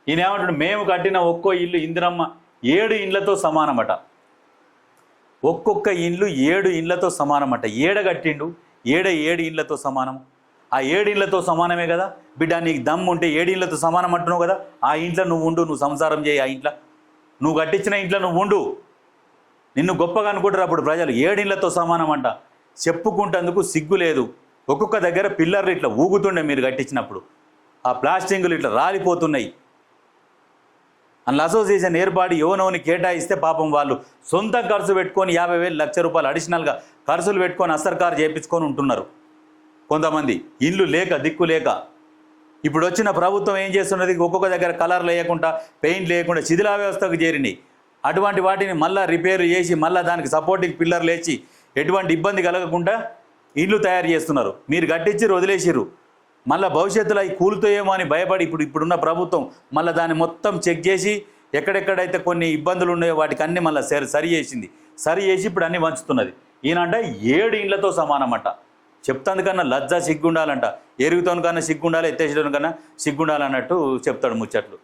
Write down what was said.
ఈయన ఏమంటాడు, మేము కట్టిన ఒక్కో ఇల్లు ఇందిరమ్మ 7 ఇండ్లతో సమానమట. ఒక్కొక్క ఇల్లు 7 ఇండ్లతో సమానమట. ఏడ కట్టిండు, 7 ఇండ్లతో సమానం. ఆ 7 ఇండ్లతో సమానమే కదా బిడ్డ. నీకు దమ్ము ఉంటే 7 ఇండ్లతో సమానం అంటున్నావు కదా, ఆ ఇంట్లో నువ్వు ఉండు, నువ్వు సంసారం చేయి. ఆ ఇంట్లో నువ్వు కట్టించిన ఇంట్లో నువ్వు ఉండు. నిన్ను గొప్పగా అనుకుంటారు అప్పుడు ప్రజలు. 7 ఇండ్లతో సమానం అంట. చెప్పుకుంటేందుకు సిగ్గు లేదు. ఒక్కొక్క దగ్గర పిల్లర్లు ఇట్లా ఊగుతుండే మీరు కట్టించినప్పుడు, ఆ ప్లాస్టింగులు ఇట్లా రాలిపోతున్నాయి. అందులో అసోసియేషన్ ఏర్పాటు యోనోని కేటాయిస్తే పాపం వాళ్ళు సొంత ఖర్చు పెట్టుకొని 50,000 లక్ష రూపాయలు అడిషనల్గా ఖర్చులు పెట్టుకొని అసర్కారు చేయించుకొని ఉంటున్నారు కొంతమంది, ఇల్లు లేక దిక్కు లేక. ఇప్పుడు వచ్చిన ప్రభుత్వం ఏం చేస్తున్నది, ఒక్కొక్క దగ్గర కలర్లు వేయకుండా, పెయింట్ లేకుండా శిథిలా వ్యవస్థకు చేరినాయి. అటువంటి వాటిని మళ్ళీ రిపేర్ చేసి మళ్ళీ దానికి సపోర్టింగ్ పిల్లర్లు వేసి ఎటువంటి ఇబ్బంది కలగకుండా ఇల్లు తయారు చేస్తున్నారు. మీరు కట్టించి వదిలేసిర్రు. మళ్ళీ భవిష్యత్తులో అవి కూలుతాయేమో అని భయపడి ఇప్పుడున్న ప్రభుత్వం మళ్ళీ దాన్ని మొత్తం చెక్ చేసి ఎక్కడెక్కడైతే కొన్ని ఇబ్బందులు ఉన్నాయో వాటికి అన్ని మళ్ళీ సరి చేసి ఇప్పుడు అన్ని వంచుతున్నది. ఈయనంట 7 ఇండ్లతో సమానమంట. చెప్తాందుకన్నా లజ్జ సిగ్గుండాలంట. ఎరుగుతాను కన్నా సిగ్గుండాలి, ఎత్తేసేయడం కన్నా సిగ్గుండాలన్నట్టు చెప్తాడు ముచ్చట్లు.